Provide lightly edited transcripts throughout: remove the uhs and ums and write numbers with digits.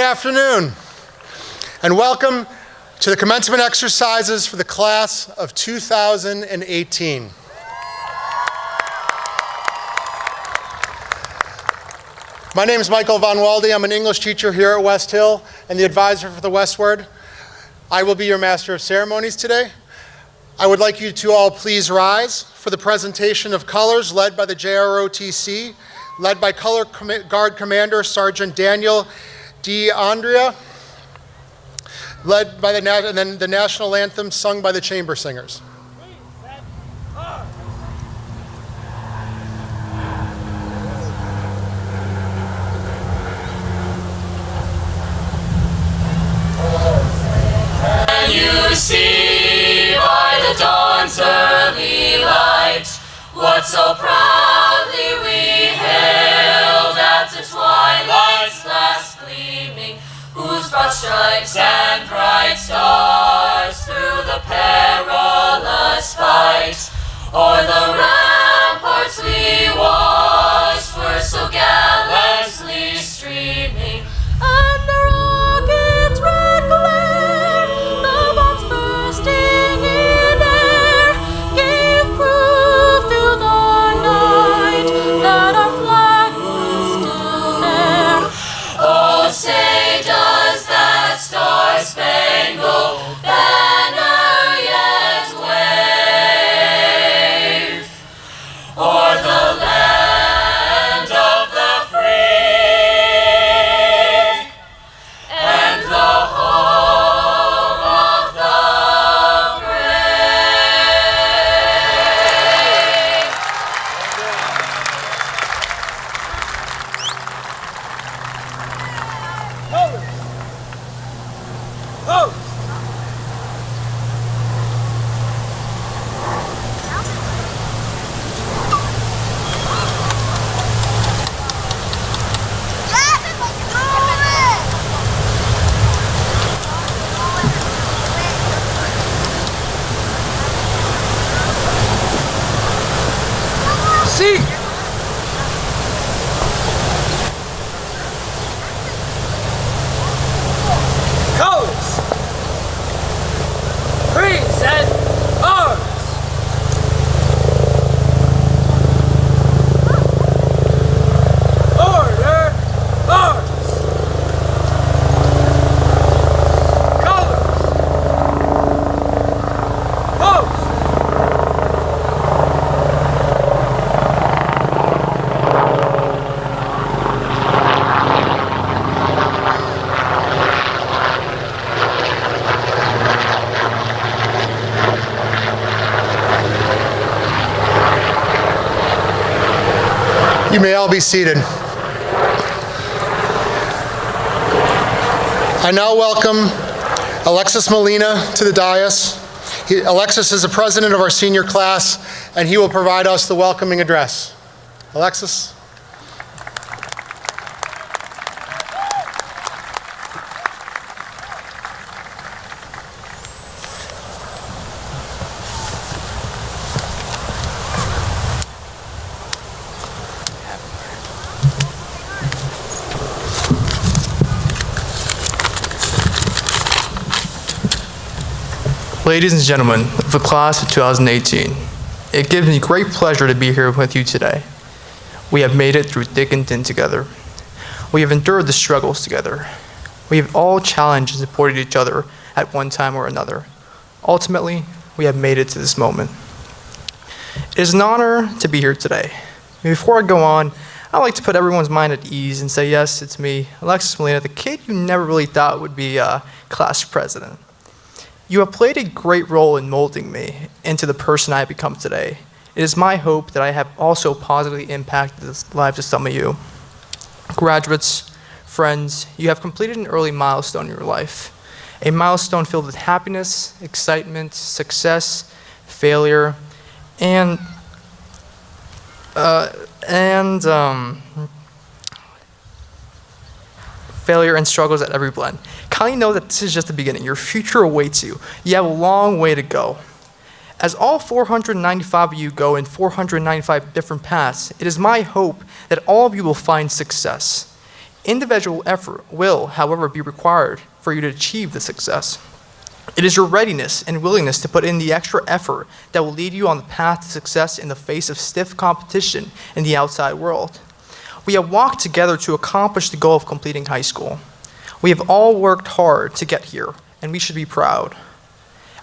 afternoon, and welcome to the commencement exercises for the class of 2018. My name is Michael Von Walde. I'm an English teacher here at WestHill and the advisor for the Westward. I will be your master of ceremonies today. I would like you to all please rise for the presentation of colors led by the JROTC, led by Color Guard Commander Sergeant Daniel DeAndrea, led by and then the national anthem sung by the chamber singers. You see by the dawn's early light what so proudly we hailed at the twilight's last gleaming, whose broad stripes and bright stars through the perilous fight o'er the ramparts we watched were so gallantly streaming, and the rockets' red glare, the bombs bursting in air, gave proof through the night that our flag was still there. Oh, say does that star-spangled banner yet wave o'er the land of the free and the home of the brave? See! Colors! Present arms! Order arms! Colors! Post! You may all be seated. I now welcome Alexis Molina to the dais. Alexis is the president of our senior class, and he will provide us the welcoming address. Alexis? Ladies and gentlemen of the class of 2018, it gives me great pleasure to be here with you today. We have made it through thick and thin together. We have endured the struggles together. We have all challenged and supported each other at one time or another. Ultimately, we have made it to this moment. It is an honor to be here today. Before I go on, I'd like to put everyone's mind at ease and say, yes, it's me, Alexis Molina, the kid you never really thought would be class president. You have played a great role in molding me into the person I have become today. It is my hope that I have also positively impacted the lives of some of you. Graduates, friends, you have completed an early milestone in your life. A milestone filled with happiness, excitement, success, failure, and failure and struggles at every blend. Kindly know that this is just the beginning. Your future awaits you. You have a long way to go. As all 495 of you go in 495 different paths, it is my hope that all of you will find success. Individual effort will, however, be required for you to achieve this success. It is your readiness and willingness to put in the extra effort that will lead you on the path to success in the face of stiff competition in the outside world. We have walked together to accomplish the goal of completing high school. We have all worked hard to get here, and we should be proud.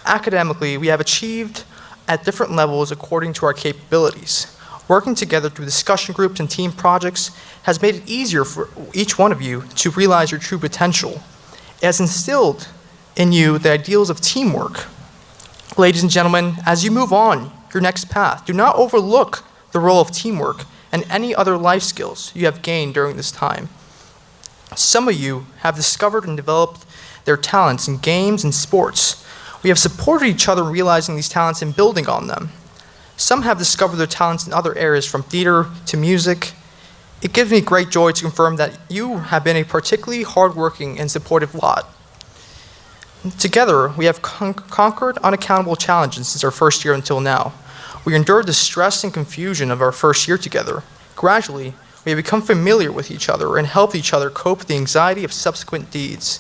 Academically, we have achieved at different levels according to our capabilities. Working together through discussion groups and team projects has made it easier for each one of you to realize your true potential. It has instilled in you the ideals of teamwork. Ladies and gentlemen, as you move on your next path, do not overlook the role of teamwork and any other life skills you have gained during this time. Some of you have discovered and developed their talents in games and sports. We have supported each other in realizing these talents and building on them. Some have discovered their talents in other areas, from theater to music. It gives me great joy to confirm that you have been a particularly hardworking and supportive lot. Together, we have conquered unaccountable challenges since our first year until now. We endured the stress and confusion of our first year together. Gradually, we have become familiar with each other and helped each other cope with the anxiety of subsequent years.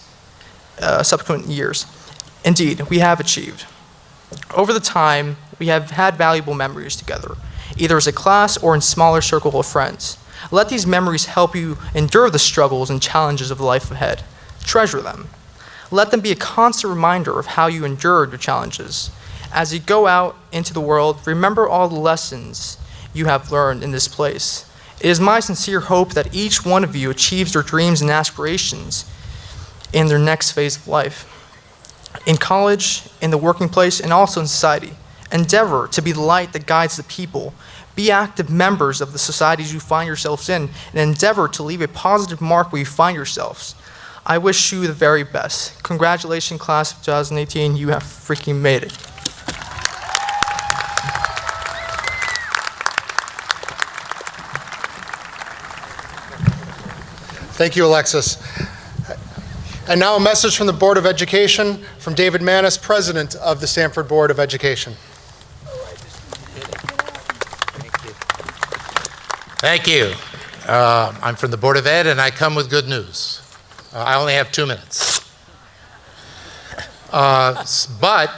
Indeed, we have achieved. Over the time, we have had valuable memories together, either as a class or in smaller circles of friends. Let these memories help you endure the struggles and challenges of life ahead. Treasure them. Let them be a constant reminder of how you endured your challenges. As you go out into the world, remember all the lessons you have learned in this place. It is my sincere hope that each one of you achieves their dreams and aspirations in their next phase of life. In college, in the working place, and also in society. Endeavor to be the light that guides the people. Be active members of the societies you find yourselves in, and endeavor to leave a positive mark where you find yourselves. I wish you the very best. Congratulations, class of 2018. You have freaking made it. Thank you, Alexis. And now a message from the Board of Education from David Manis, President of the Stamford Board of Education. Thank you. I'm from the Board of Ed, and I come with good news. I only have 2 minutes. But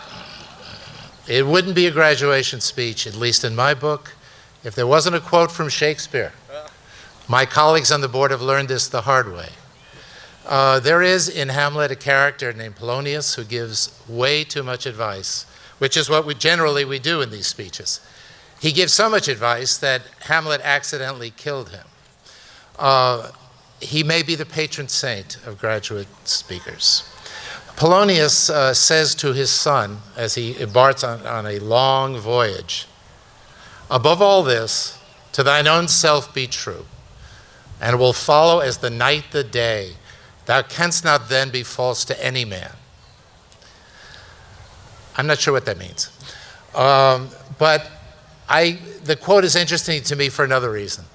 it wouldn't be a graduation speech, at least in my book, if there wasn't a quote from Shakespeare. My colleagues on the board have learned this the hard way. There is in Hamlet a character named Polonius who gives way too much advice, which is what we generally do in these speeches. He gives so much advice that Hamlet accidentally killed him. He may be the patron saint of graduate speakers. Polonius says to his son as he embarks on a long voyage, "Above all this, to thine own self be true, and will follow as the night the day. Thou canst not then be false to any man." I'm not sure what that means. But the quote is interesting to me for another reason.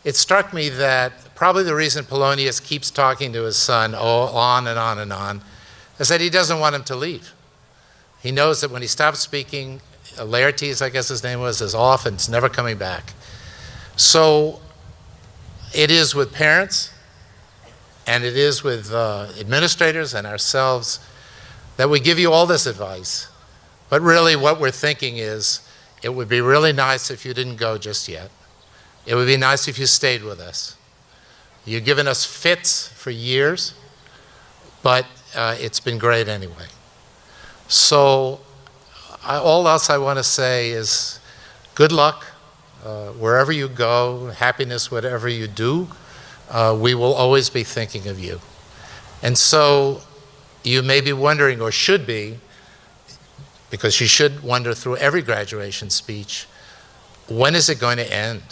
It struck me that probably the reason Polonius keeps talking to his son on and on and on is that he doesn't want him to leave. He knows that when he stops speaking, Laertes, I guess his name was, is off and it's never coming back. So it is with parents and it is with administrators and ourselves that we give you all this advice. But really what we're thinking is, it would be really nice if you didn't go just yet. It would be nice if you stayed with us. You've given us fits for years, but it's been great anyway. So all else I want to say is good luck wherever you go, happiness, whatever you do. We will always be thinking of you. And so you may be wondering, or should be, because you should wonder through every graduation speech, when is it going to end?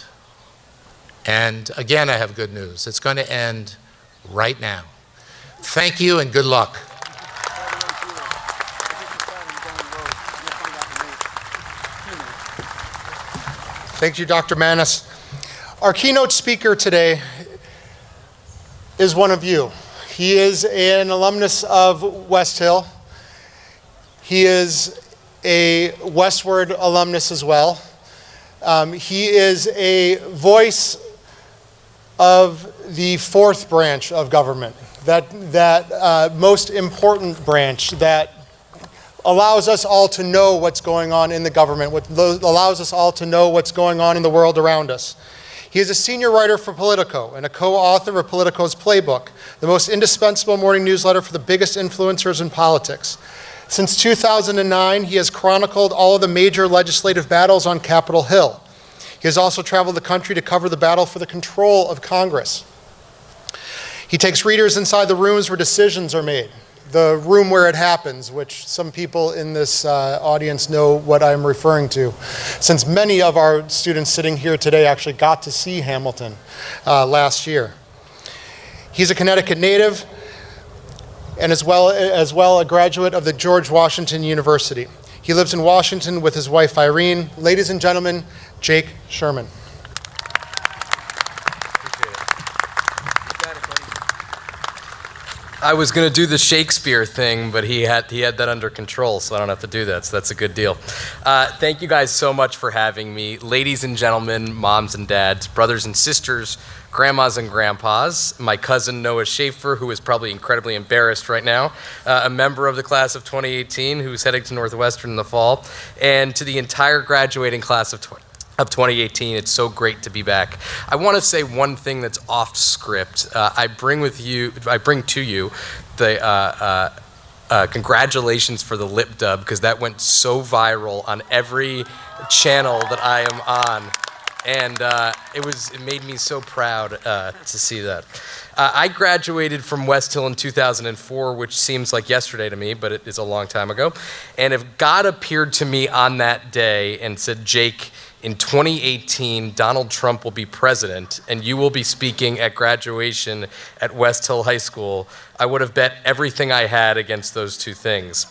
And again, I have good news. It's going to end right now. Thank you and good luck. Thank you, Dr. Manis. Our keynote speaker today is one of you. He is an alumnus of WestHill. He is a Westward alumnus as well. He is a voice of the fourth branch of government, that most important branch that allows us all to know what's going on in the government, what allows us all to know what's going on in the world around us. He is a senior writer for Politico and a co-author of Politico's Playbook, the most indispensable morning newsletter for the biggest influencers in politics. Since 2009, he has chronicled all of the major legislative battles on Capitol Hill. He has also traveled the country to cover the battle for the control of Congress. He takes readers inside the rooms where decisions are made, the room where it happens, which some people in this audience know what I'm referring to, since many of our students sitting here today actually got to see Hamilton last year. He's a Connecticut native and as well a graduate of the George Washington University. He lives in Washington with his wife Irene. Ladies and gentlemen, Jake Sherman. I was going to do the Shakespeare thing, but he had that under control, so I don't have to do that, so that's a good deal. Thank you guys so much for having me. Ladies and gentlemen, moms and dads, brothers and sisters, grandmas and grandpas, my cousin Noah Schaefer, who is probably incredibly embarrassed right now, a member of the class of 2018 who's heading to Northwestern in the fall, and to the entire graduating class of 2018, it's so great to be back. I want to say one thing that's off script. I bring to you the congratulations for the lip dub, because that went so viral on every channel that I am on, and it made me so proud to see that. I graduated from WestHill in 2004, which seems like yesterday to me, but it is a long time ago. And if God appeared to me on that day and said, Jake, in 2018, Donald Trump will be president, and you will be speaking at graduation at WestHill High School, I would have bet everything I had against those two things.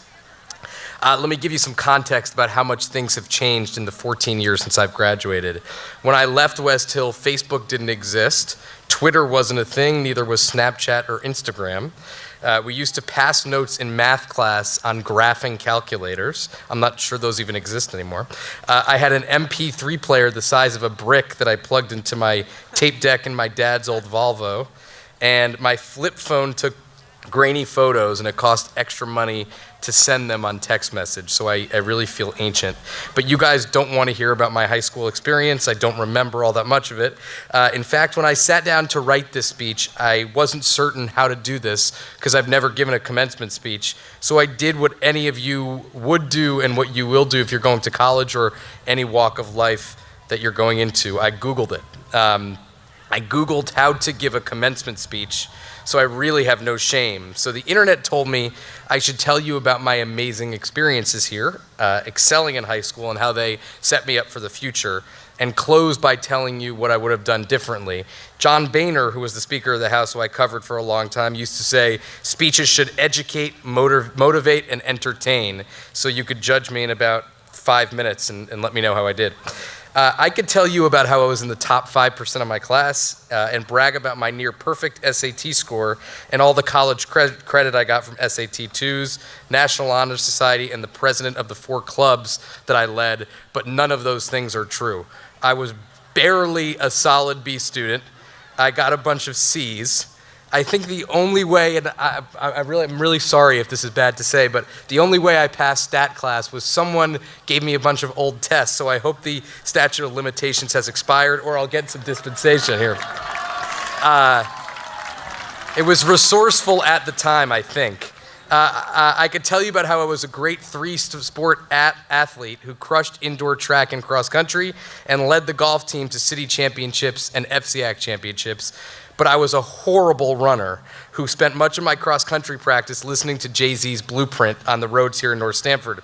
Let me give you some context about how much things have changed in the 14 years since I've graduated. When I left WestHill, Facebook didn't exist. Twitter wasn't a thing, neither was Snapchat or Instagram. We used to pass notes in math class on graphing calculators. I'm not sure those even exist anymore. I had an MP3 player the size of a brick that I plugged into my tape deck in my dad's old Volvo. And my flip phone took grainy photos, and it cost extra money to send them on text message, so I really feel ancient. But you guys don't want to hear about my high school experience. I don't remember all that much of it. In fact, when I sat down to write this speech, I wasn't certain how to do this because I've never given a commencement speech. So I did what any of you would do and what you will do if you're going to college or any walk of life that you're going into. I Googled it. I Googled how to give a commencement speech, so I really have no shame. So the internet told me I should tell you about my amazing experiences here, excelling in high school and how they set me up for the future, and close by telling you what I would have done differently. John Boehner, who was the Speaker of the House who I covered for a long time, used to say speeches should educate, motivate, and entertain. So you could judge me in about 5 minutes and let me know how I did. I could tell you about how I was in the top 5% of my class and brag about my near perfect SAT score and all the college credit I got from SAT 2s, National Honor Society, and the president of the 4 clubs that I led, but none of those things are true. I was barely a solid B student. I got a bunch of C's. I think the only way, and I'm really sorry if this is bad to say, but the only way I passed stat class was someone gave me a bunch of old tests, so I hope the statute of limitations has expired, or I'll get some dispensation here. It was resourceful at the time, I think. I could tell you about how I was a great 3-sport athlete who crushed indoor track and cross country and led the golf team to city championships and FCAC championships. But I was a horrible runner who spent much of my cross-country practice listening to Jay-Z's Blueprint on the roads here in North Stamford.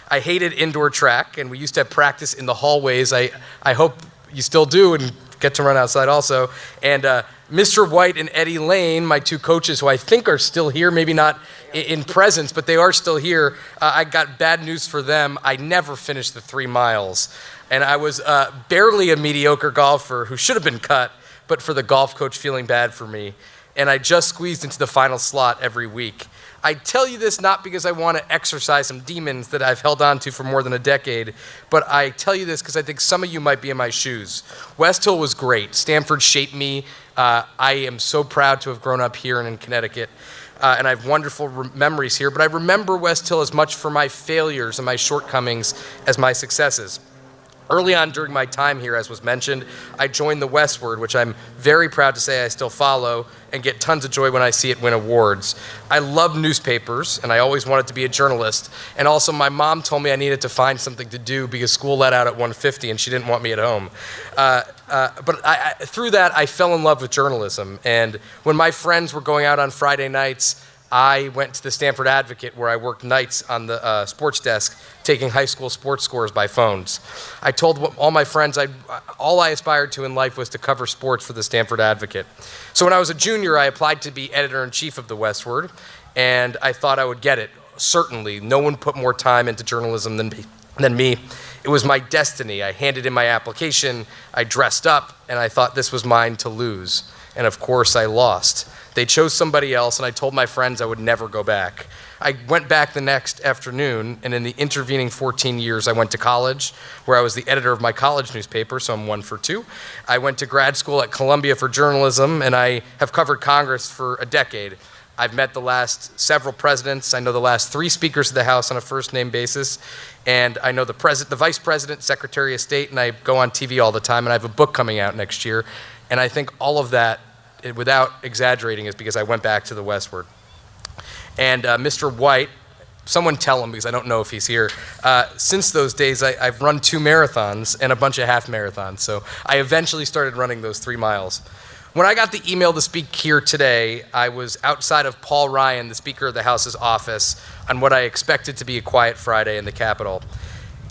I hated indoor track, and we used to have practice in the hallways. I hope you still do and get to run outside also. And Mr. White and Eddie Lane, my 2 coaches, who I think are still here, maybe not in presence, but they are still here. I got bad news for them. I never finished the 3 miles. And I was barely a mediocre golfer who should have been cut, but for the golf coach feeling bad for me. And I just squeezed into the final slot every week. I tell you this not because I want to exorcise some demons that I've held on to for more than a decade, but I tell you this because I think some of you might be in my shoes. WestHill was great. Stamford shaped me. I am so proud to have grown up here and in Connecticut. And I have wonderful memories here, but I remember WestHill as much for my failures and my shortcomings as my successes. Early on during my time here, as was mentioned, I joined the Westward, which I'm very proud to say I still follow and get tons of joy when I see it win awards. I love newspapers, and I always wanted to be a journalist. And also, my mom told me I needed to find something to do because school let out at 1:50 and she didn't want me at home. Through that, I fell in love with journalism. And when my friends were going out on Friday nights, I went to the Stamford Advocate, where I worked nights on the sports desk, taking high school sports scores by phones. I told all my friends all I aspired to in life was to cover sports for the Stamford Advocate. So when I was a junior, I applied to be editor-in-chief of the Westward, and I thought I would get it. Certainly, no one put more time into journalism than me. It was my destiny. I handed in my application, I dressed up, and I thought this was mine to lose. And of course, I lost. They chose somebody else, and I told my friends I would never go back. I went back the next afternoon, and in the intervening 14 years, I went to college, where I was the editor of my college newspaper, so I'm 1 for 2. I went to grad school at Columbia for journalism, and I have covered Congress for a decade. I've met the last several presidents. I know the last 3 speakers of the House on a first-name basis, and I know the vice president, secretary of state, and I go on TV all the time, and I have a book coming out next year, and I think all of that, without exaggerating, is because I went back to the Westward. And Mr. White, someone tell him because I don't know if he's here. Since those days, I've run 2 marathons and a bunch of half marathons. So I eventually started running those 3 miles. When I got the email to speak here today, I was outside of Paul Ryan, the Speaker of the House's office, on what I expected to be a quiet Friday in the Capitol.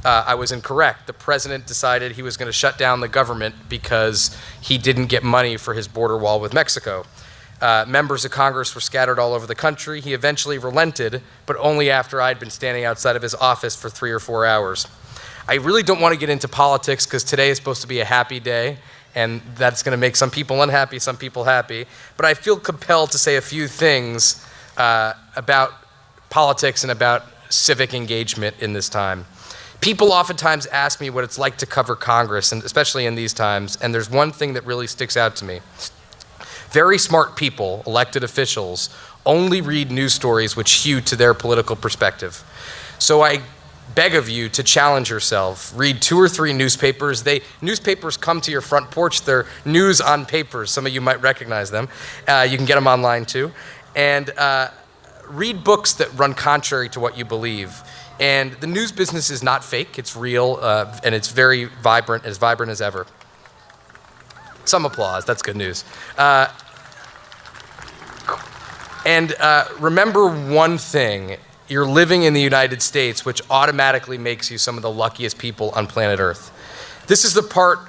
I was incorrect. The president decided he was going to shut down the government because he didn't get money for his border wall with Mexico. Members of Congress were scattered all over the country. He eventually relented, but only after I'd been standing outside of his office for 3 or 4 hours. I really don't want to get into politics because today is supposed to be a happy day, and that's going to make some people unhappy, some people happy. But I feel compelled to say a few things about politics and about civic engagement in this time. People oftentimes ask me what it's like to cover Congress, and especially in these times, and there's one thing that really sticks out to me. Very smart people, elected officials, only read news stories which hew to their political perspective. So I beg of you to challenge yourself. Read 2 or 3 newspapers. Newspapers come to your front porch. They're news on papers. Some of you might recognize them. You can get them online too. And read books that run contrary to what you believe. And the news business is not fake, it's real, and it's very vibrant as ever. Some applause, that's good news. Remember one thing, you're living in the United States, which automatically makes you some of the luckiest people on planet Earth. This is the part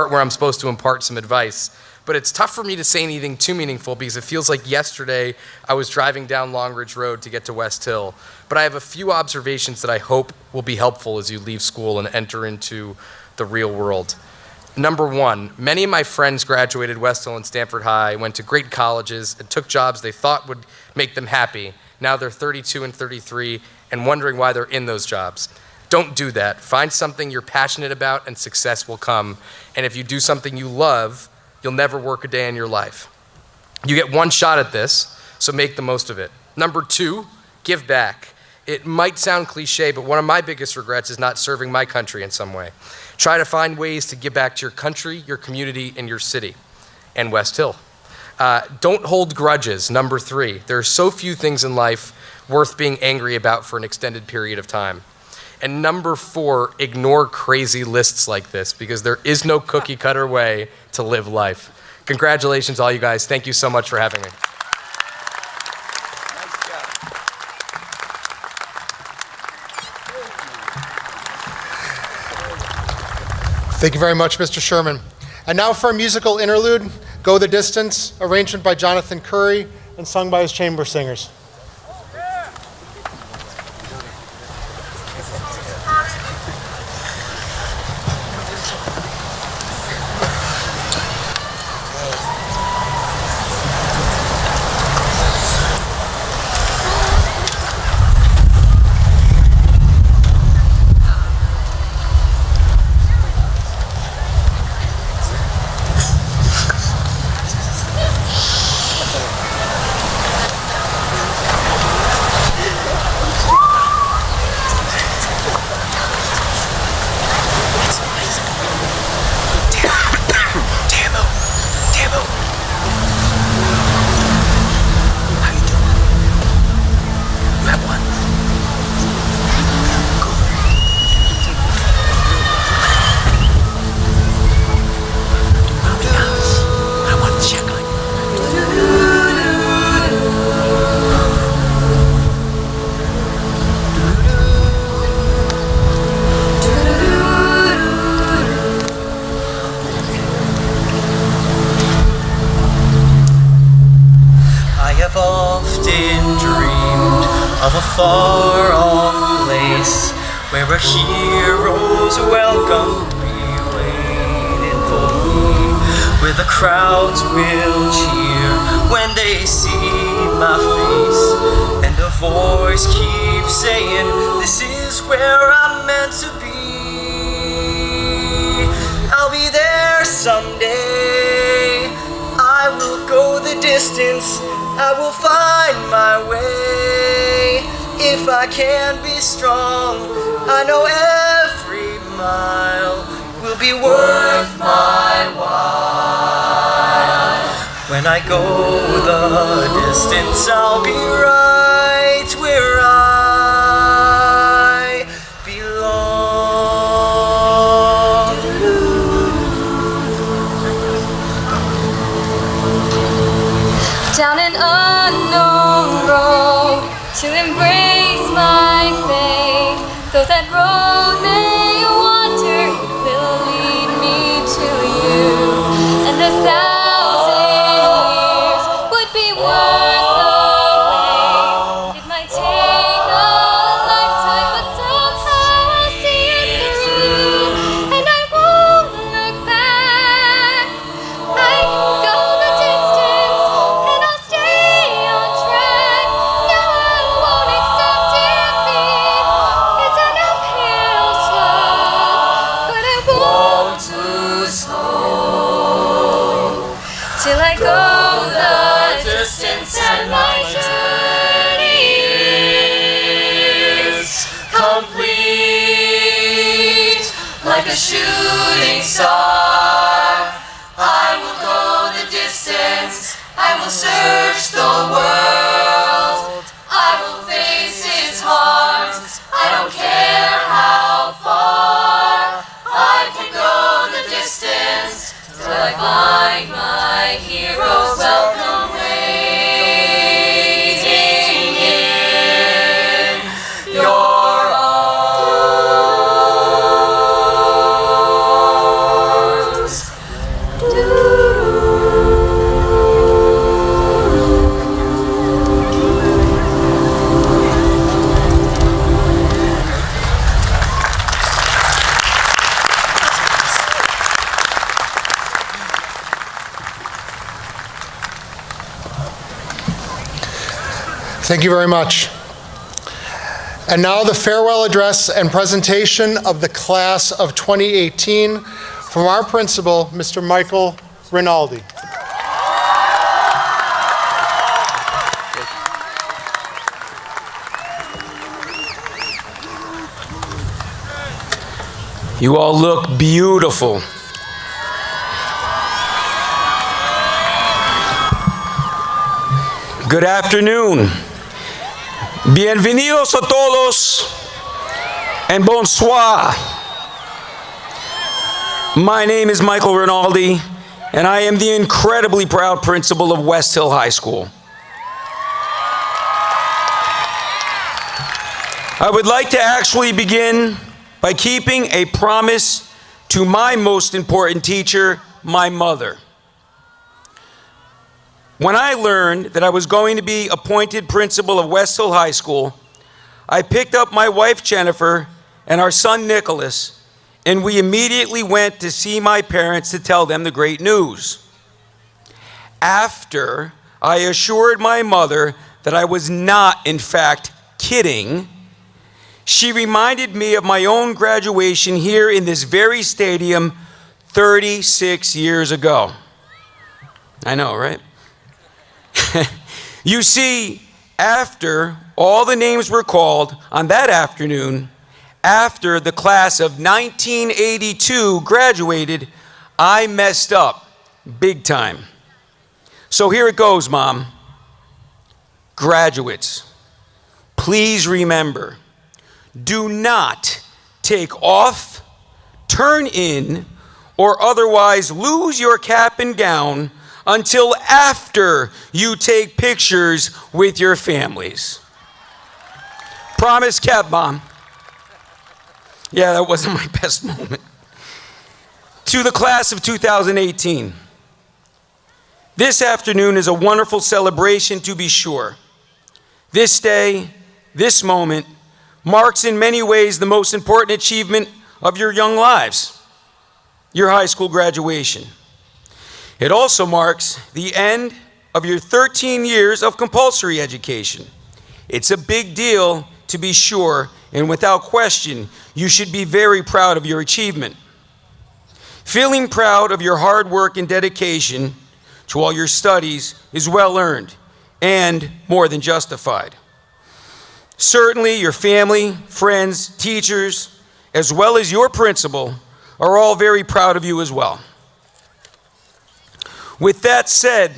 where I'm supposed to impart some advice. But it's tough for me to say anything too meaningful because it feels like yesterday I was driving down Long Ridge Road to get to WestHill. But I have a few observations that I hope will be helpful as you leave school and enter into the real world. Number 1, many of my friends graduated WestHill and Stamford High, went to great colleges, and took jobs they thought would make them happy. Now they're 32 and 33 and wondering why they're in those jobs. Don't do that. Find something you're passionate about and success will come. And if you do something you love, you'll never work a day in your life. You get one shot at this, so make the most of it. Number 2, give back. It might sound cliche, but one of my biggest regrets is not serving my country in some way. Try to find ways to give back to your country, your community, and your city, and WestHill. Don't hold grudges. Number 3, there are so few things in life worth being angry about for an extended period of time. And number 4, ignore crazy lists like this because there is no cookie cutter way to live life. Congratulations, all you guys. Thank you so much for having me. Thank you very much, Mr. Sherman. And now for a musical interlude, Go the Distance, arrangement by Jonathan Curry and sung by his chamber singers. often dreamed of a far-off place where a hero's welcome will be waiting for me, where the crowds will cheer when they see my face, and a voice keeps saying, this is where I'm meant to be. I'll be there someday. I will go the distance. I will find my way. If I can be strong, I know every mile will be worth my while. When I go the distance, I'll be right where I belong. Down an unknown road to embrace my fate. Though that road may wander, it will lead me to you. And 1,000 years would be worth the wait. It might take a lifetime, but somehow I'll see it through. And I won't look back. I can go the distance, and I'll stay on track. No, I won't accept defeat. It's an uphill slog, but I won't lose hope till I go the distance and my journey is complete. Like a shooting star, I will go the distance. I will search the world. I will face its harms. I don't care how far. I can go the distance till I find my hero's welcome waiting in your arms. Thank you very much. And now the farewell address and presentation of the class of 2018 from our principal, Mr. Michael Rinaldi. You all look beautiful. Good afternoon. Bienvenidos a todos and bonsoir. My name is Michael Rinaldi, and I am the incredibly proud principal of WestHill High School. I would like to actually begin by keeping a promise to my most important teacher, my mother. When I learned that I was going to be appointed principal of WestHill High School, I picked up my wife Jennifer and our son Nicholas, and we immediately went to see my parents to tell them the great news. After I assured my mother that I was not, in fact, kidding, she reminded me of my own graduation here in this very stadium 36 years ago. I know, right? You see, after all the names were called on that afternoon, after the class of 1982 graduated, I messed up big time. So here it goes, Mom. Graduates, please remember, do not take off, turn in, or otherwise lose your cap and gown until after you take pictures with your families. Promise kept, Mom. Yeah, that wasn't my best moment. To the class of 2018. This afternoon is a wonderful celebration, to be sure. This day, this moment, marks in many ways the most important achievement of your young lives, your high school graduation. It also marks the end of your 13 years of compulsory education. It's a big deal, to be sure, and without question, you should be very proud of your achievement. Feeling proud of your hard work and dedication to all your studies is well earned and more than justified. Certainly, your family, friends, teachers, as well as your principal are all very proud of you as well. With that said,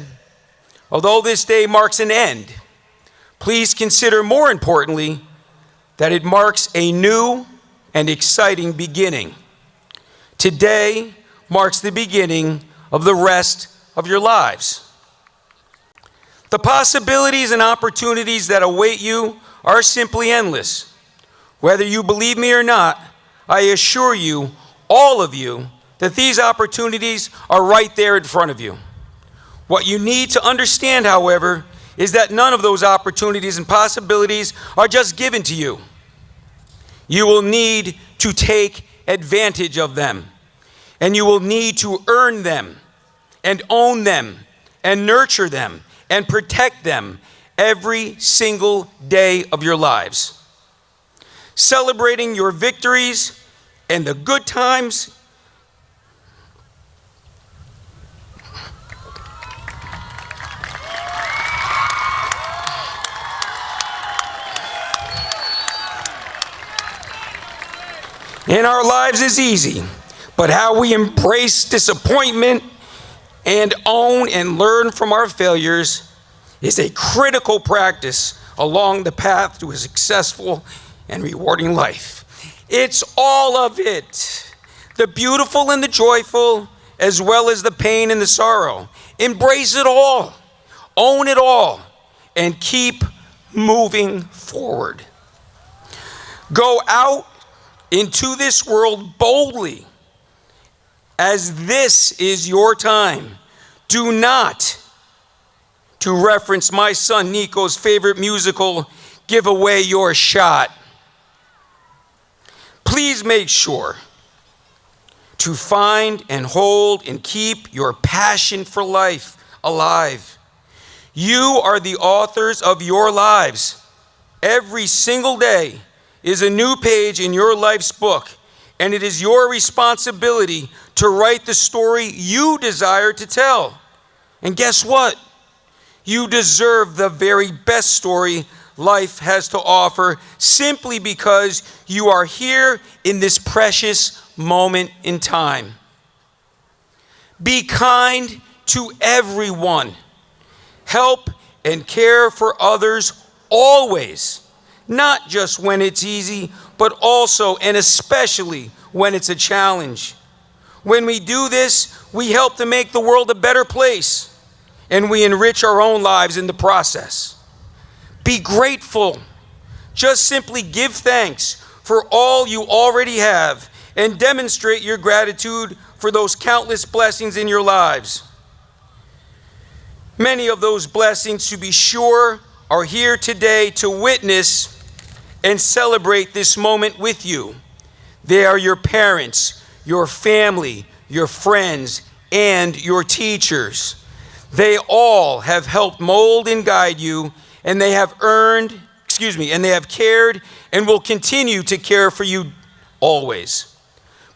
although this day marks an end, please consider more importantly that it marks a new and exciting beginning. Today marks the beginning of the rest of your lives. The possibilities and opportunities that await you are simply endless. Whether you believe me or not, I assure you, all of you, that these opportunities are right there in front of you. What you need to understand, however, is that none of those opportunities and possibilities are just given to you. You will need to take advantage of them, and you will need to earn them and own them and nurture them and protect them every single day of your lives. Celebrating your victories and the good times in our lives is easy, but how we embrace disappointment and own and learn from our failures is a critical practice along the path to a successful and rewarding life. It's all of it, the beautiful and the joyful, as well as the pain and the sorrow. Embrace it all, own it all, and keep moving forward. Go out into this world boldly, as this is your time. Do not, to reference my son Nico's favorite musical, give away your shot. Please make sure to find and hold and keep your passion for life alive. You are the authors of your lives. Every single day is a new page in your life's book, and it is your responsibility to write the story you desire to tell. And guess what? You deserve the very best story life has to offer, simply because you are here in this precious moment in time. Be kind to everyone. Help and care for others always, not just when it's easy, but also and especially when it's a challenge. When we do this, we help to make the world a better place, and we enrich our own lives in the process. Be grateful. Just simply give thanks for all you already have and demonstrate your gratitude for those countless blessings in your lives. Many of those blessings, to be sure, are here today to witness and celebrate this moment with you. They are your parents, your family, your friends, and your teachers. They all have helped mold and guide you, and they have and they have cared and will continue to care for you always.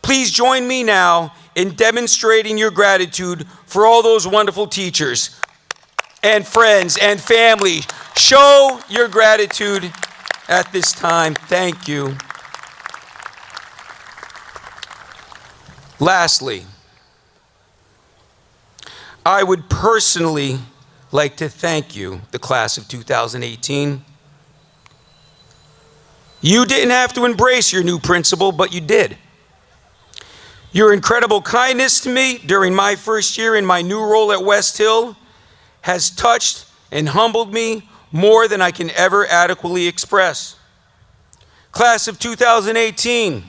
Please join me now in demonstrating your gratitude for all those wonderful teachers and friends and family. Show your gratitude at this time. Thank you. Lastly, I would personally like to thank you, the class of 2018. You didn't have to embrace your new principal, but you did. Your incredible kindness to me during my first year in my new role at WestHill has touched and humbled me more than I can ever adequately express. Class of 2018,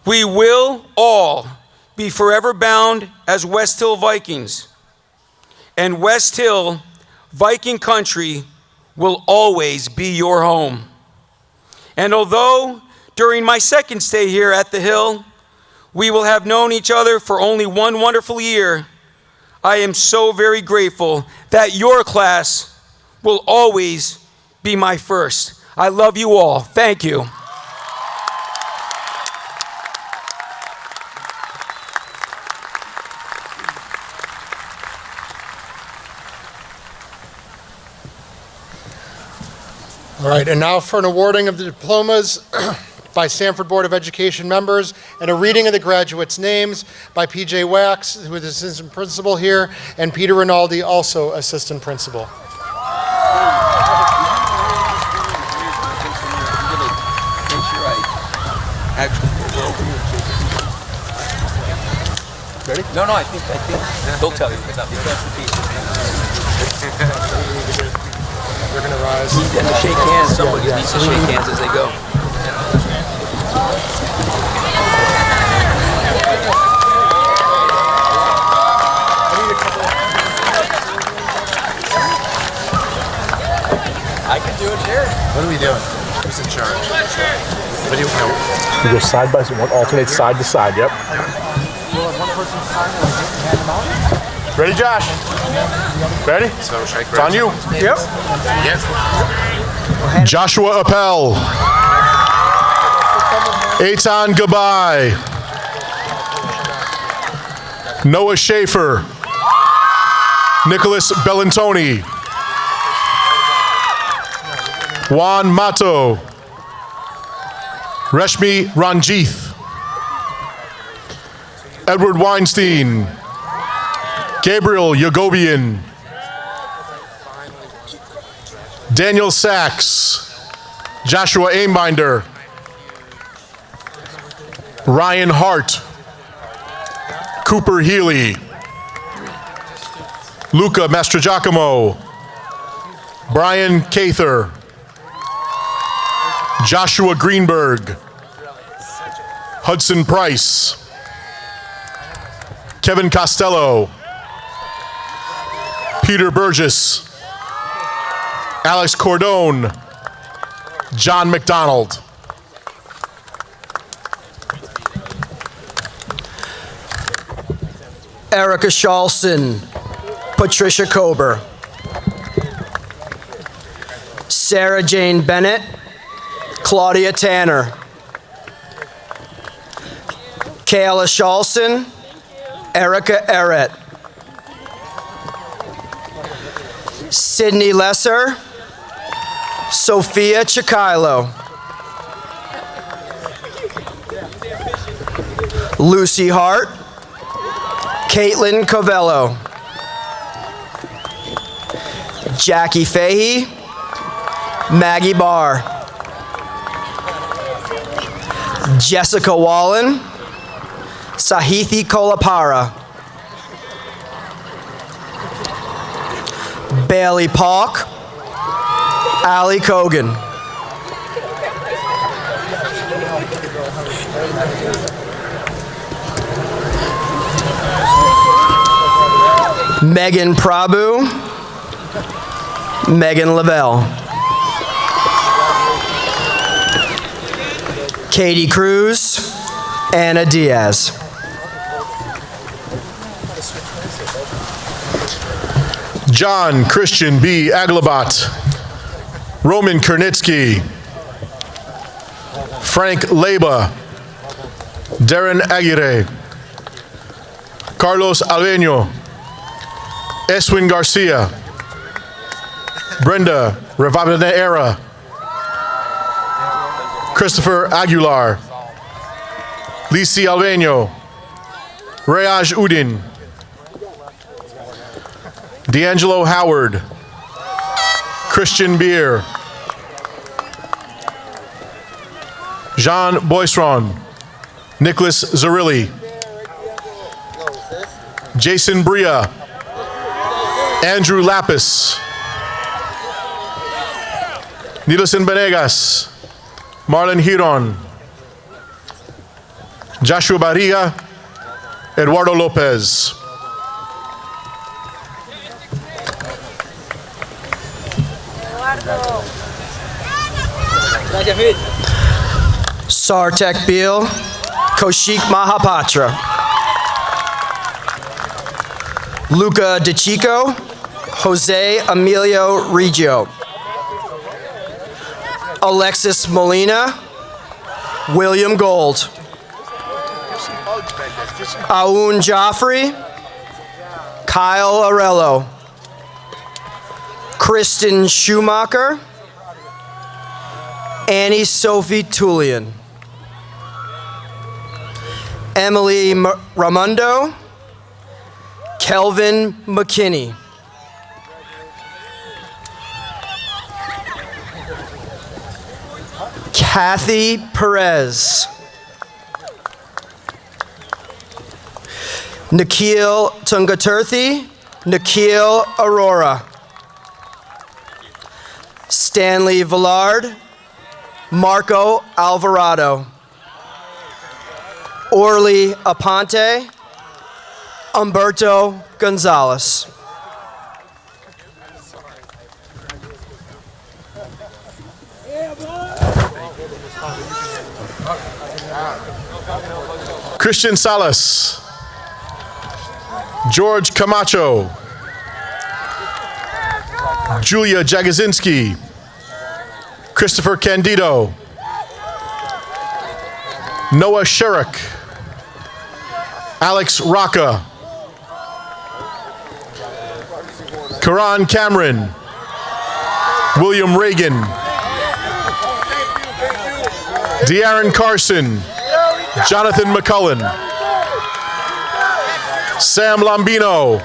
we will all be forever bound as WestHill Vikings. And WestHill, Viking country, will always be your home. And although during my second stay here at the Hill, we will have known each other for only one wonderful year, I am so very grateful that your class will always be my first. I love you all. Thank you. All right, and now for an awarding of the diplomas by Stamford Board of Education members and a reading of the graduates' names by P.J. Wax, who is assistant principal here, and Peter Rinaldi, also assistant principal. Ready? No, I think they'll tell you. They're going to rise. And to shake hands, somebody needs to shake hands as they go. I can do it here. What are we doing? Who's in charge? What do you know? You go side by side, alternate side to side, yep. Ready, Josh? Ready? So shake It's on you. Yep. Yes. Joshua Appel. Eitan Gabai. Noah Schaefer. Nicholas Bellantoni. Juan Mato. Reshmi Ranjith. Edward Weinstein. Gabriel Yagobian. Daniel Sachs. Joshua Aimbinder. Ryan Hart. Cooper Healy. Luca Mastrogiacomo. Brian Cather. Joshua Greenberg. Hudson Price. Kevin Costello. Peter Burgess. Alex Cordone. John McDonald. Erica Charleston. Patricia Kober. Sarah Jane Bennett. Claudia Tanner. Kayla Charleston. Erica Errett. Sydney Lesser. Sophia Chikilo. Lucy Hart. Caitlin Covello. Jackie Fahey. Maggie Barr. Jessica Wallen. Sahithi Kolapara. Bailey Palk. Ali Kogan. Megan Prabhu. Megan Lavelle. Katie Cruz. Anna Diaz. John Christian B. Aglabat. Roman Kernitsky. Frank Leba. Darren Aguirre. Carlos Alveño. Eswin Garcia. Brenda Rivabonera. Christopher Aguilar. Lisi Alveño. Rayaj Udin. D'Angelo Howard. Christian Beer. Jean Boisron. Nicholas Zarilli. Jason Bria. Andrew Lapis. Nielsen Benegas. Marlon Hiron. Joshua Barriga. Eduardo Lopez. Sartek Beal, Kaushik Mahapatra. Luca DeChico, Jose Emilio Reggio. Alexis Molina, William Gold. Aoun Joffrey, Kyle Arello. Kristen Schumacher, Annie Sophie Tullian. Emily Ramundo, Kelvin McKinney. Kathy Perez. Nikhil Tungaturthi, Nikhil Aurora. Stanley Villard, Marco Alvarado. Orly Aponte, Umberto Gonzalez. Christian Salas, George Camacho, Julia Jagozinski, Christopher Candido, Noah Sherrick, Alex Rocca, Karan Cameron, William Reagan, De'Aaron Carson, Jonathan McCullen, Sam Lombino,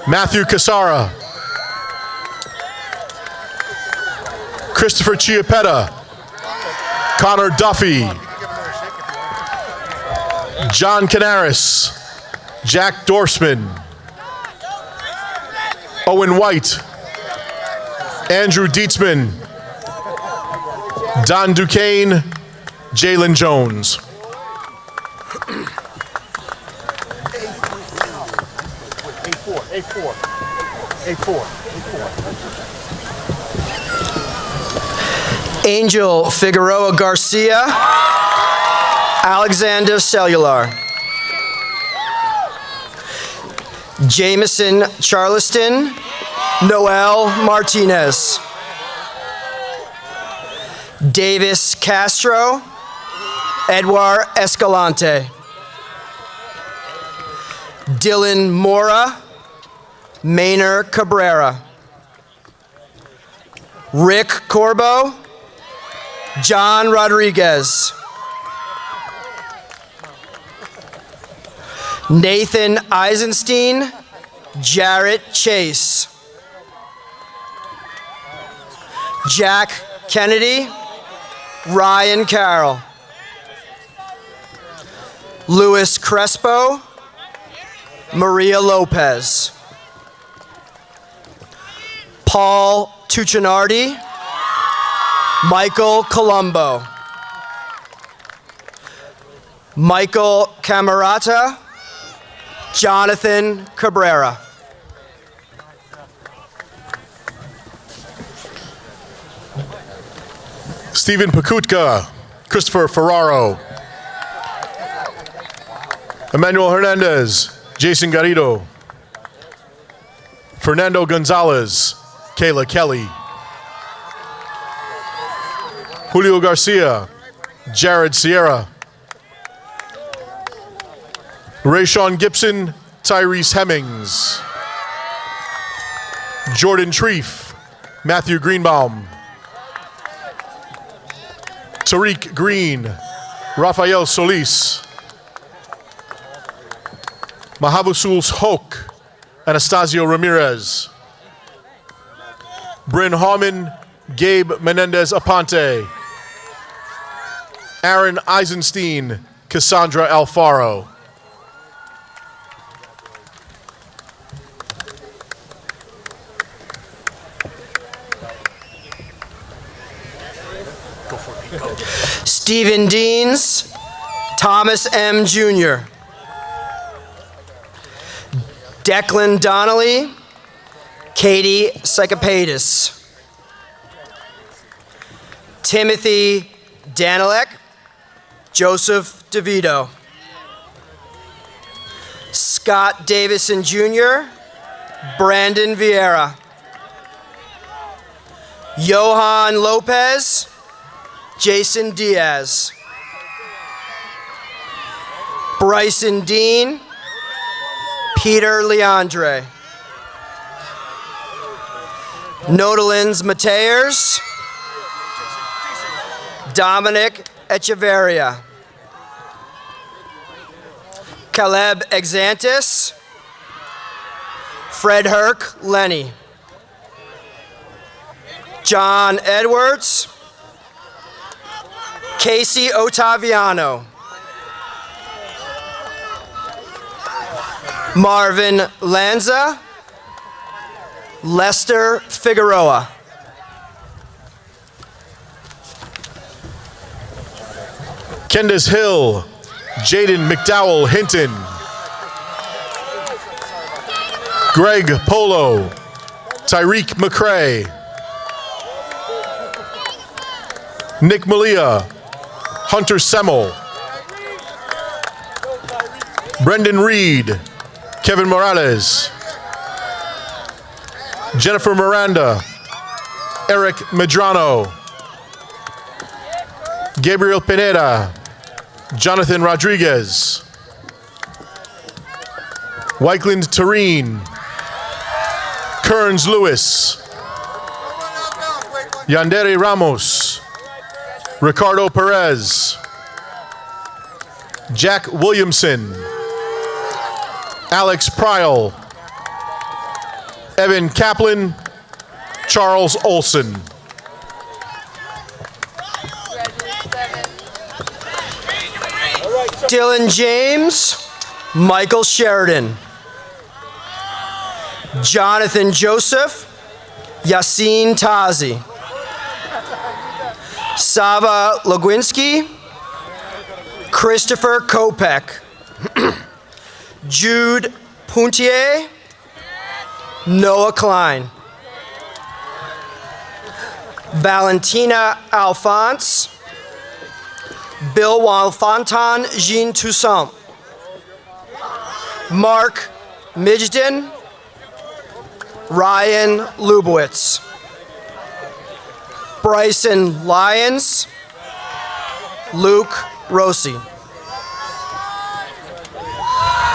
Matthew Casara, Christopher Chiappetta, Connor Duffy, John Canaris, Jack Dorsman, Owen White, Andrew Dietzman, Don Duquesne, Jalen Jones. Angel Figueroa Garcia, Alexander Cellular. Jameson Charleston, Noel Martinez. Davis Castro, Edward Escalante. Dylan Mora, Maynard Cabrera. Rick Corbo, John Rodriguez. Nathan Eisenstein, Jarrett Chase. Jack Kennedy, Ryan Carroll. Luis Crespo, Maria Lopez. Paul Tuccinardi, Michael Colombo. Michael Camerata, Jonathan Cabrera. Stephen Pakutka, Christopher Ferraro, Emmanuel Hernandez, Jason Garrido, Fernando Gonzalez, Kayla Kelly, Julio Garcia, Jared Sierra, Rayshawn Gibson, Tyrese Hemmings, Jordan Treef, Matthew Greenbaum, Tariq Green, Rafael Solis, Mahavusul Hoke, Anastasio Ramirez, Bryn Harmon, Gabe Menendez Aponte, Aaron Eisenstein, Cassandra Alfaro. Stephen Deans, Thomas M. Jr. Declan Donnelly, Katie Psychopatis. Timothy Danilek, Joseph DeVito. Scott Davison Jr., Brandon Vieira. Johan Lopez, Jason Diaz. Bryson Dean, Peter Leandre. Nodalins Mateers, Dominic Echeverria. Caleb Exantis, Fred Herc Lenny. John Edwards, Casey Ottaviano. Marvin Lanza, Lester Figueroa. Kendis Hill, Jaden McDowell Hinton. Greg Polo, Tyreek McCray. Nick Malia, Hunter Semmel. Brendan Reed, Kevin Morales. Jennifer Miranda, Eric Medrano. Gabriel Pineda, Jonathan Rodriguez. Wycland Tureen, Kearns Lewis. Yandere Ramos, Ricardo Perez. Jack Williamson, Alex Pryal, Evan Kaplan, Charles Olson. Dylan James, Michael Sheridan. Jonathan Joseph, Yassine Tazi. Sava Logwinski, Christopher Kopek. Jude Puntier, Noah Klein. Valentina Alphonse, Bill Walfontan Jean Toussaint. Mark Midgden, Ryan Lubowitz. Bryson Lyons, Luke Rossi.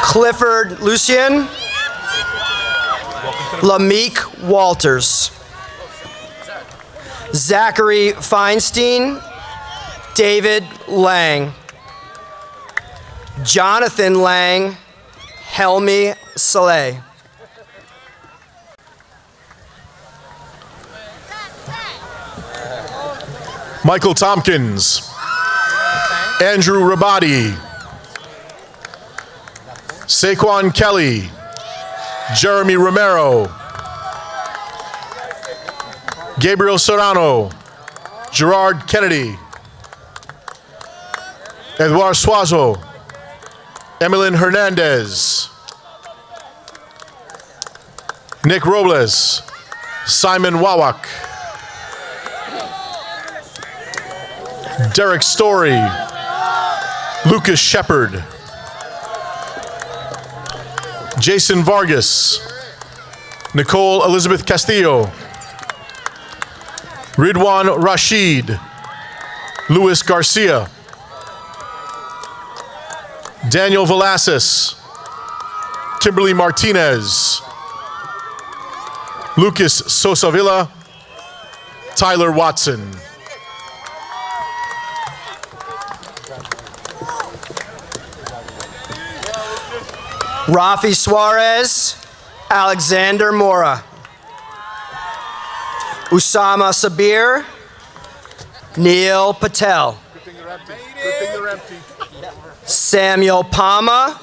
Clifford Lucien, Lameek Walters. Zachary Feinstein, David Lang. Jonathan Lang, Helmi Saleh. Michael Tompkins, Andrew Rabati, Saquon Kelly, Jeremy Romero, Gabriel Serrano, Gerard Kennedy, Edouard Suazo, Emilyn Hernandez, Nick Robles, Simon Wawak, Derek Story, Lucas Shepard, Jason Vargas, Nicole Elizabeth Castillo, Ridwan Rashid, Luis Garcia, Daniel Velasquez, Kimberly Martinez, Lucas Sosa Villa, Tyler Watson. Rafi Suarez, Alexander Mora. Usama Sabir, Neil Patel. Samuel Palma,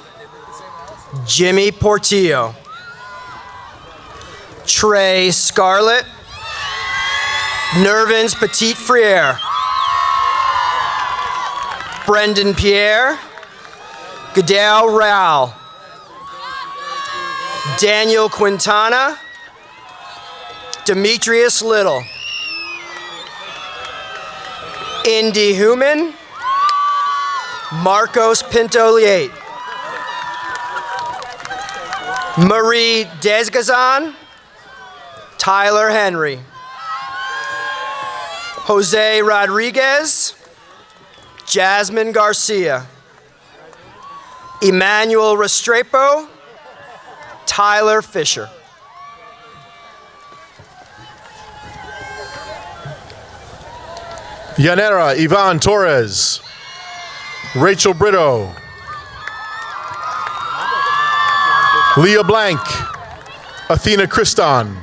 Jimmy Portillo. Trey Scarlett, Nervins Petit Frere. Brendan Pierre, Goodell Rao. Daniel Quintana, Demetrius Little. Indy Human, Marcos Pinto-Liate. Marie Desgazan, Tyler Henry. Jose Rodriguez, Jasmine Garcia. Emmanuel Restrepo, Tyler Fisher. Yanera Ivan Torres. Rachel Brito. Leah Blank. Athena Christon.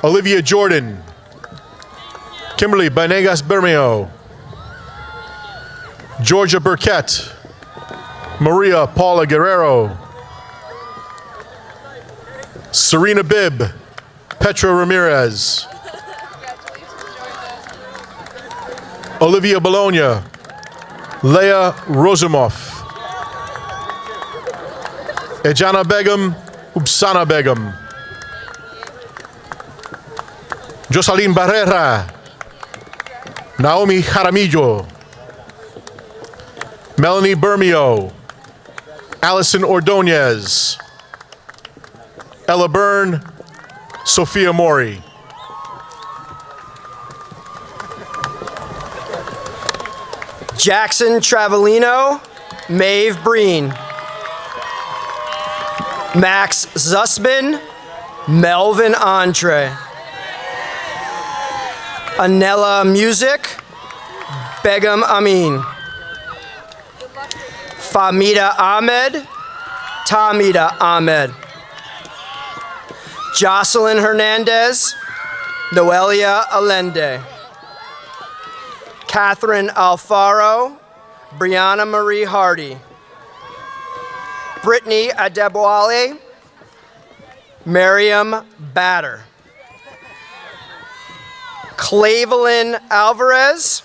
Olivia Jordan. Kimberly Banegas Bermeo. Georgia Burkett. Maria Paula Guerrero. Serena Bibb. Petra Ramirez. Olivia Bologna. Leah Rosamoff. Ejana Begum. Upsana Begum. Jocelyn Barrera. Naomi Jaramillo. Melanie Bermeo. Allison Ordonez. Ella Byrne. Sophia Mori. Jackson Travellino, Maeve Breen. Max Zussman, Melvin Entre. Anella Music, Begum Amin. Famida Ahmed, Tamida Ahmed. Jocelyn Hernandez, Noelia Allende. Catherine Alfaro, Brianna Marie Hardy. Brittany Adeboale, Miriam Batter. Clavelyn Alvarez,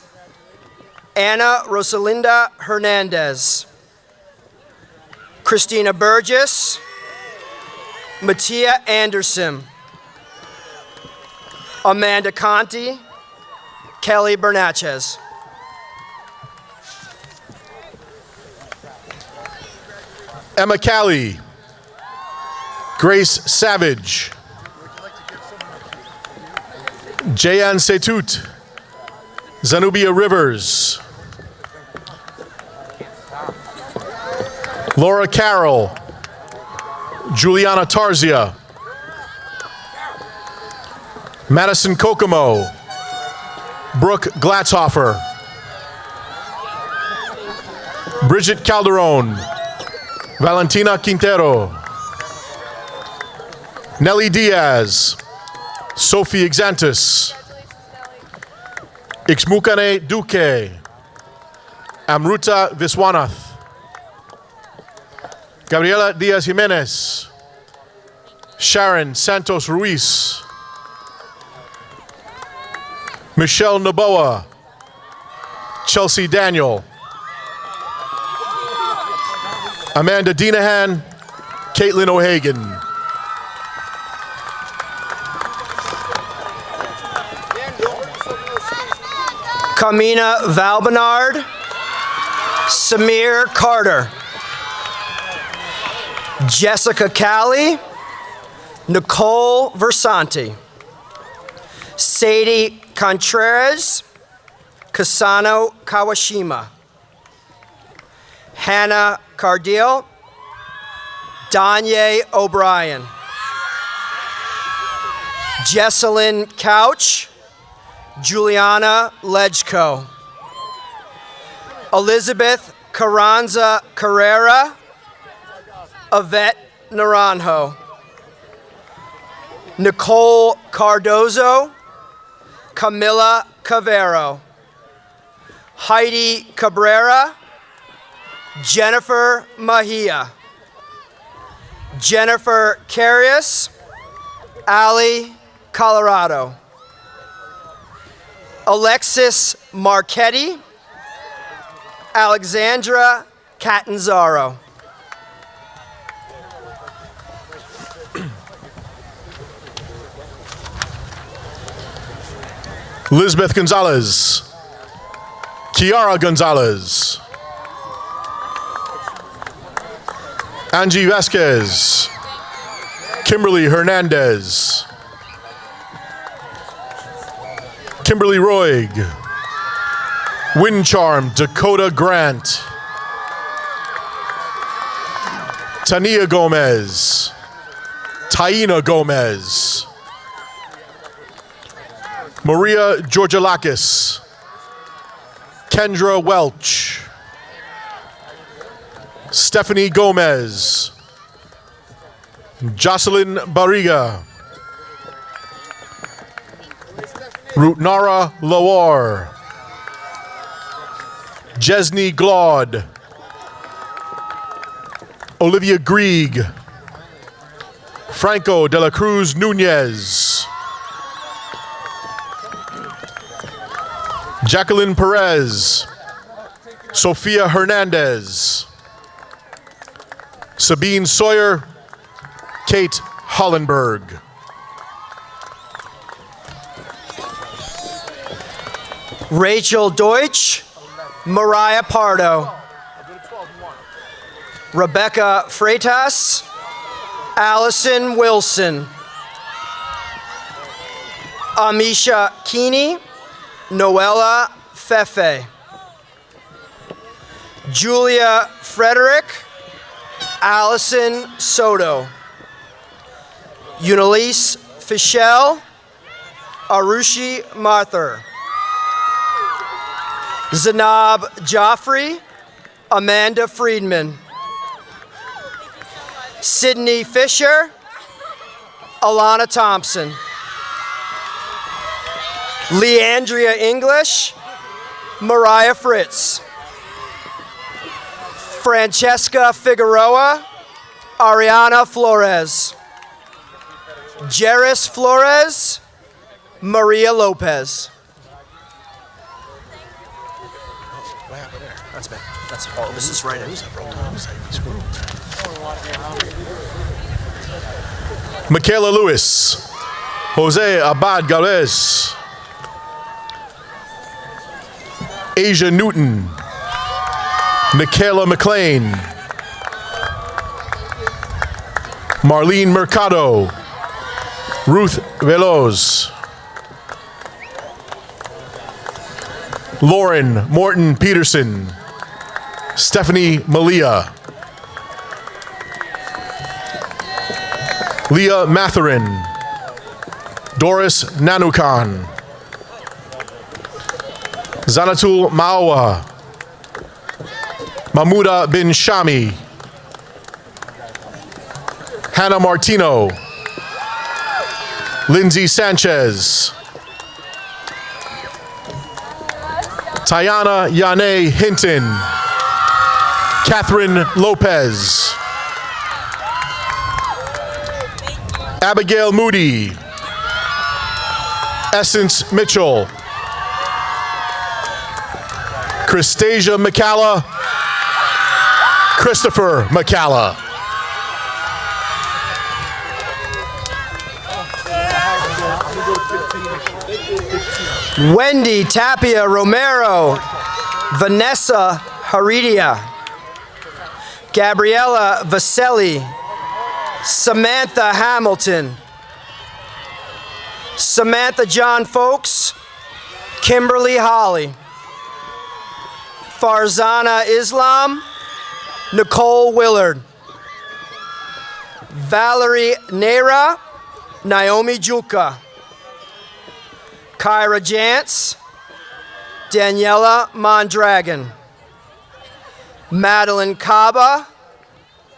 Anna Rosalinda Hernandez. Christina Burgess, Mattia Anderson. Amanda Conti, Kelly Bernatchez. Emma Callie. Grace Savage. Jayan Setut. Zanubia Rivers. Laura Carroll. Juliana Tarzia. Madison Kokomo. Brooke Glatzhofer. Bridget Calderon. Valentina Quintero. Nelly Diaz. Sophie Exantis. Ixmukane Duque. Amruta Viswanath. Gabriela Diaz Jimenez. Sharon Santos Ruiz. Michelle Noboa. Chelsea Daniel. Amanda Dinahan. Caitlin O'Hagan. Kamina Valbenard, Samir Carter. Jessica Callie, Nicole Versanti. Sadie Contreras, Kasano Kawashima. Hannah Cardiel, Danye O'Brien. Jesselyn Couch, Juliana Lejko. Elizabeth Carranza Carrera, Yvette Naranjo. Nicole Cardozo, Camila Cavero. Heidi Cabrera, Jennifer Mahia. Jennifer Carius, Ali Colorado. Alexis Marchetti, Alexandra Catanzaro. Lisbeth Gonzalez. Kiara Gonzalez. Angie Vasquez. Kimberly Hernandez. Kimberly Roig. Windcharm Dakota Grant. Tania Gomez. Taina Gomez. Maria Georgialakis. Kendra Welch. Stephanie Gomez. Jocelyn Barriga. Rutnara Lawar. Jesney Glaude. Olivia Grieg. Franco de la Cruz Nunez. Jacqueline Perez. Sofia Hernandez. Sabine Sawyer. Kate Hollenberg. Rachel Deutsch, Mariah Pardo. Rebecca Freitas, Allison Wilson. Amisha Keeney, Noella Fefe. Julia Frederick, Allison Soto. Unalise Fischel, Arushi Marther. Zanab Joffrey, Amanda Friedman. Sydney Fisher, Alana Thompson. Leandria English, Mariah Fritz. Francesca Figueroa, Ariana Flores. Jeris Flores, Maria Lopez. That's all. This is right in. Michaela Lewis. Jose Abad Galvez. Asia Newton. Michaela McLean. Marlene Mercado. Ruth Veloz. Lauren Morton Peterson. Stephanie Malia. Leah Matherin. Doris Nanukan. Zanatul Mawa. Mahmouda bin Shami. Hannah Martino. Lindsay Sanchez. Tayana Yane Hinton. Catherine Lopez. Abigail Moody. Essence Mitchell. Christasia McCalla. Christopher McCalla. Wendy Tapia Romero. Vanessa Haridia. Gabriella Vaselli. Samantha Hamilton. Samantha John Folks. Kimberly Holly. Farzana Islam. Nicole Willard. Valerie Nera. Naomi Juka. Kyra Jantz. Daniela Mondragon. Madeline Kaba.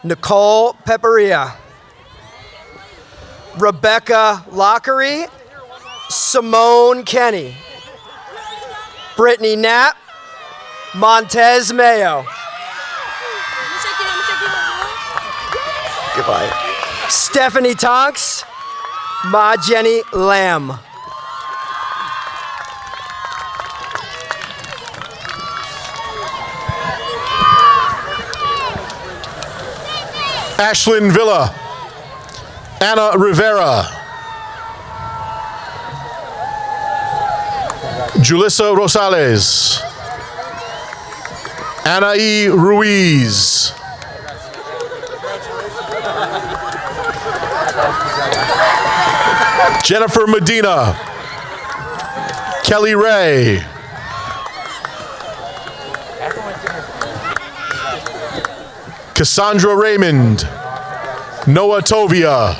Nicole Pepperia. Rebecca Lockery. Simone Kenny. Brittany Knapp. Montez Mayo. Goodbye. Stephanie Tonks. Ma Jenny Lamb. Ashlyn Villa. Anna Rivera. Julissa Rosales. Anaí Ruiz. Jennifer Medina. Kelly Ray. Cassandra Raymond. Noah Tovia.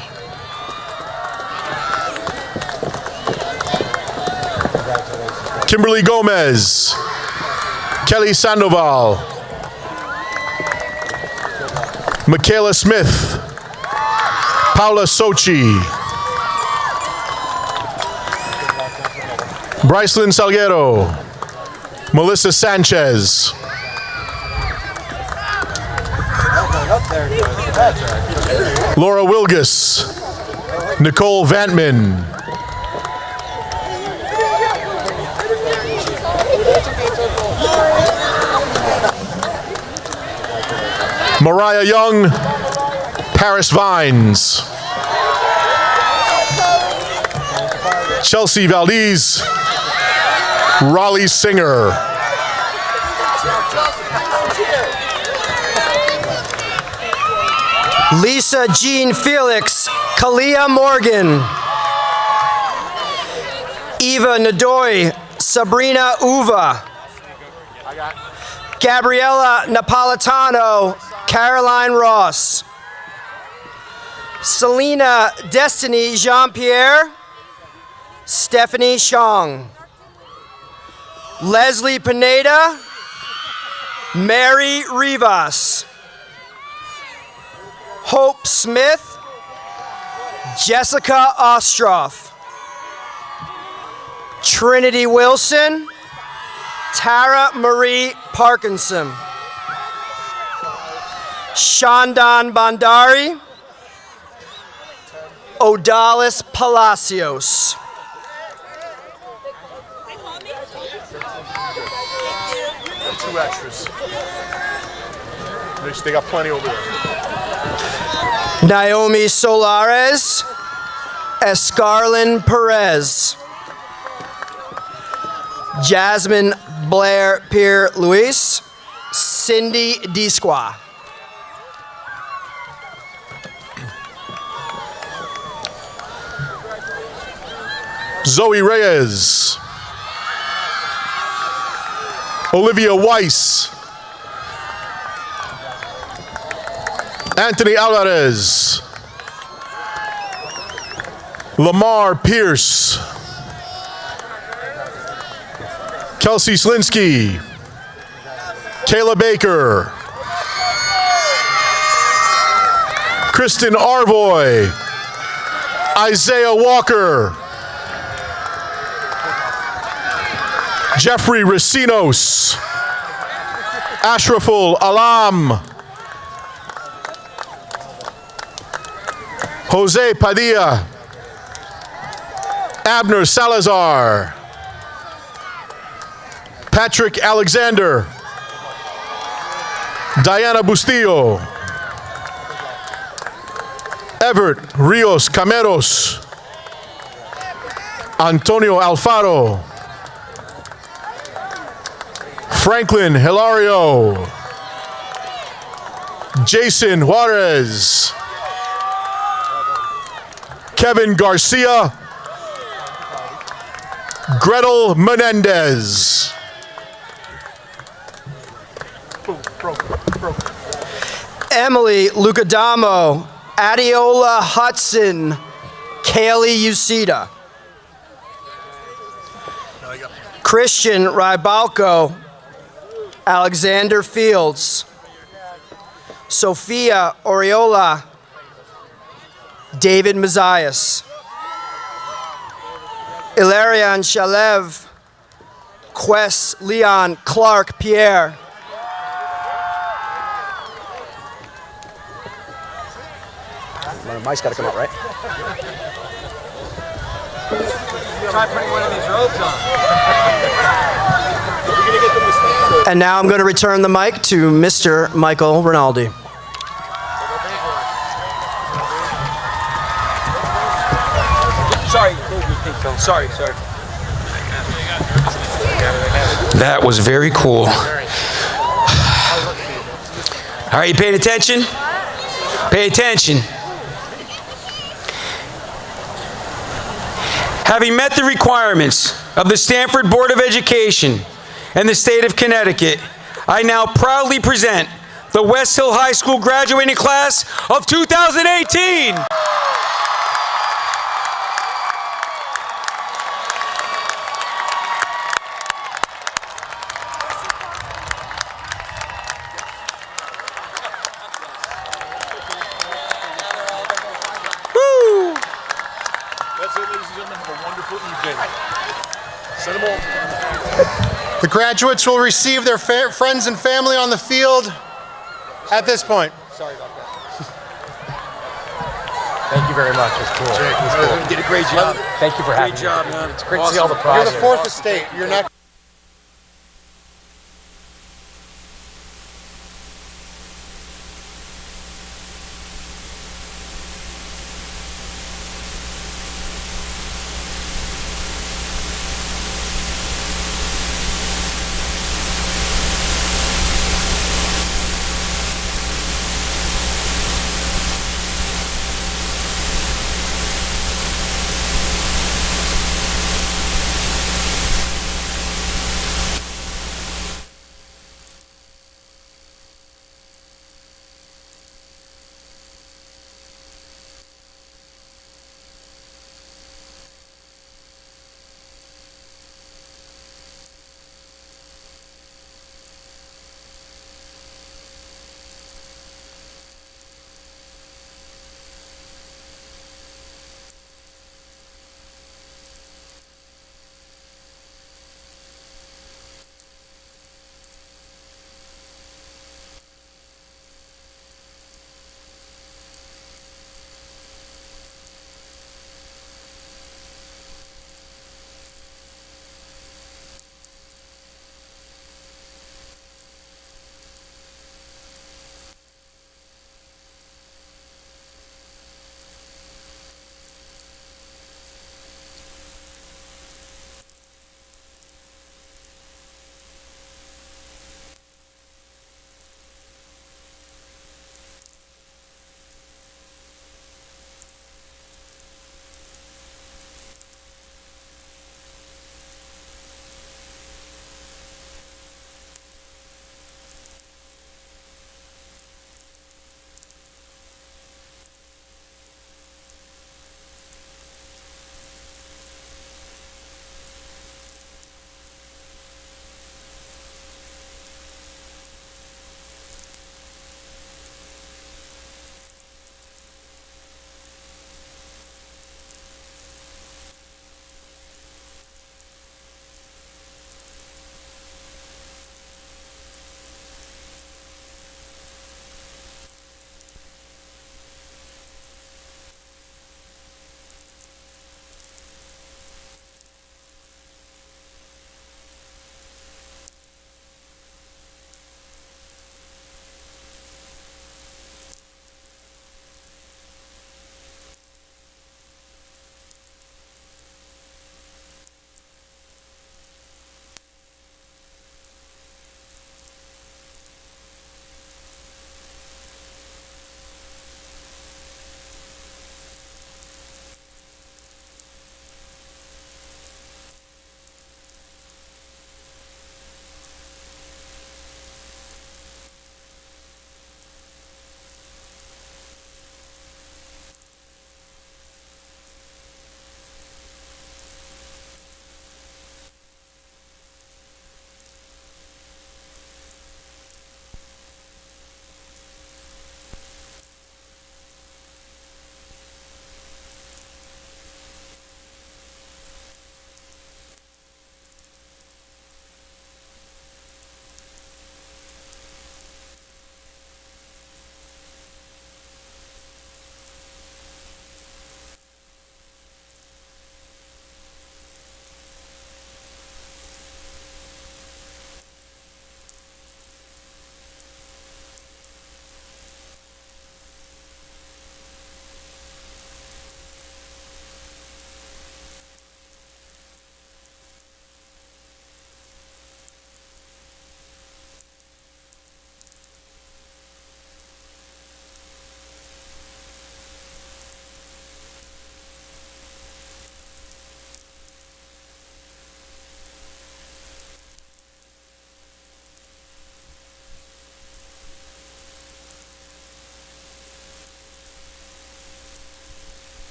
Kimberly Gomez. Kelly Sandoval. Michaela Smith. Paula Sochi. Brycelyn Salguero. Melissa Sanchez. Laura Wilgus. Nicole Vantman. Mariah Young. Paris Vines. Chelsea Valdez. Raleigh Singer. Lisa Jean Felix, Kalia Morgan. Eva Nadoy, Sabrina Uva. Gabriella Napolitano, Caroline Ross. Selena Destiny Jean-Pierre, Stephanie Shong. Leslie Pineda, Mary Rivas. Hope Smith, Jessica Ostroff. Trinity Wilson, Tara Marie Parkinson. Shandan Bandari, Odalis Palacios. Two extras. They got plenty over there. Naomi Solares, Escarlin Perez. Jasmine Blair Pierre Luis, Cindy Disqua. Zoe Reyes. Olivia Weiss. Anthony Alvarez. Lamar Pierce. Kelsey Slinsky. Kayla Baker. Kristen Arvoy. Isaiah Walker. Jeffrey Racinos. Ashraful Alam. Jose Padilla. Abner Salazar. Patrick Alexander. Diana Bustillo. Everett Rios Cameros. Antonio Alfaro. Franklin Hilario. Jason Juarez. Kevin Garcia. Gretel Menendez. Emily Lucadamo, Adiola Hudson, Kaylee Ucida. Christian Rybalco, Alexander Fields. Sophia Oriola, David Mazias. Ilarion Shalev, Quest Leon Clark Pierre. My mic's got to come out, right? Try putting one of these robes on. And now I'm going to return the mic to Mr. Michael Rinaldi. Sorry, sorry. That was very cool. All right, you paying attention? Pay attention. Having met the requirements of the Stamford Board of Education and the state of Connecticut, I now proudly present the WestHill High School graduating class of 2018. Woo! That's it, ladies and gentlemen. Have a wonderful evening. Send them all. The graduates will receive their friends and family on the field at this point. Sorry about that. Thank you very much. It was cool. You did a great job. Thank you for having me. Great job, man. It's great to see all the progress. You're the fourth estate. You're not.